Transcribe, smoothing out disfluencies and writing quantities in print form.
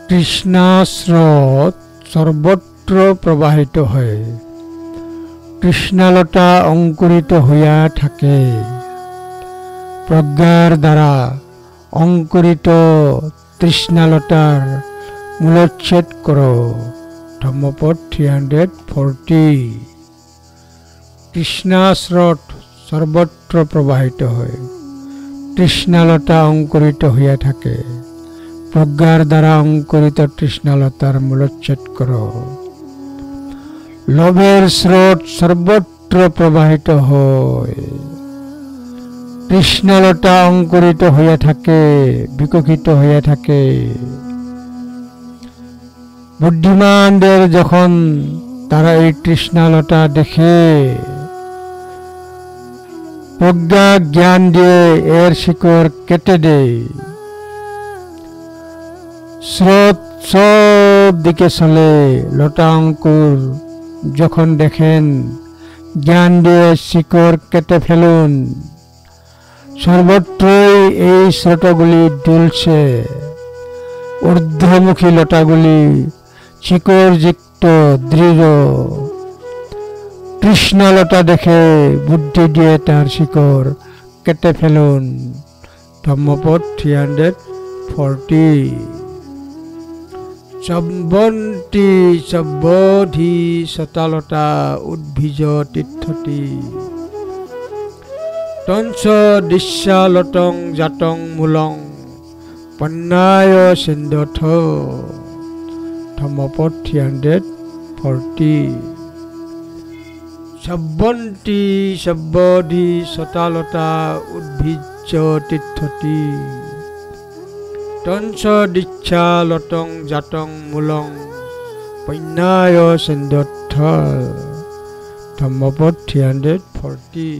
তৃষ্ণা স্রোত সর্বত্র প্রবাহিত হয়, তৃষ্ণালতা অঙ্কুরিত হইয়া থাকে। প্রজ্ঞার দ্বারা অঙ্কুরিত তৃষ্ণালতার মূলচ্ছেদ করো। ধম্মপদ 340। তৃষ্ণা স্রোত সর্বত্র প্রবাহিত হয়, তৃষ্ণালতা অঙ্কুরিত হইয়া থাকে। প্রজ্ঞার দ্বারা অঙ্কুরিত তৃষ্ণালতার মূলচ্ছেদ করো। লোভের স্রোত সর্বত্র প্রবাহিত হয়, তৃষ্ণালতা অঙ্কুরিত হইয়া থাকে, বিকশিত হইয়া থাকে। বুদ্ধিমানদের যখন তারা এই তৃষ্ণালতা দেখে, প্রজ্ঞা জ্ঞান দিয়ে এর শিকড় কেটে দেয়। স্রোত সব দিকে চলে, লতা অঙ্কুর যখন দেখেন জ্ঞান দিয়ে শিকড় কেটে ফেলুন। সর্বত্রই এই স্রোতগুলি দুলছে, ঊর্ধ্বমুখী লতাগুলি শিকড়যুক্ত দৃঢ়। তৃষ্ণালতা দেখে বুদ্ধি দিয়ে তার শিকড় কেটে ফেলুন। ধম্মপদ 340। সম্বন্তি সব্বধি সতালতা উদ্ভিজ তীর্থতি তঞ্চ দৃশ্যালতং জাতং মূলং পন্নায় সিন্ধথ। ধম্মপদ 340। সম্বন্তি সব্বধি সতালতা উদ্ভিজ তীর্থতি তঞ্চ দৃশ্যালতং জাতং মূলং পন্নায় সিন্ধথ। ধম্মপদ 340।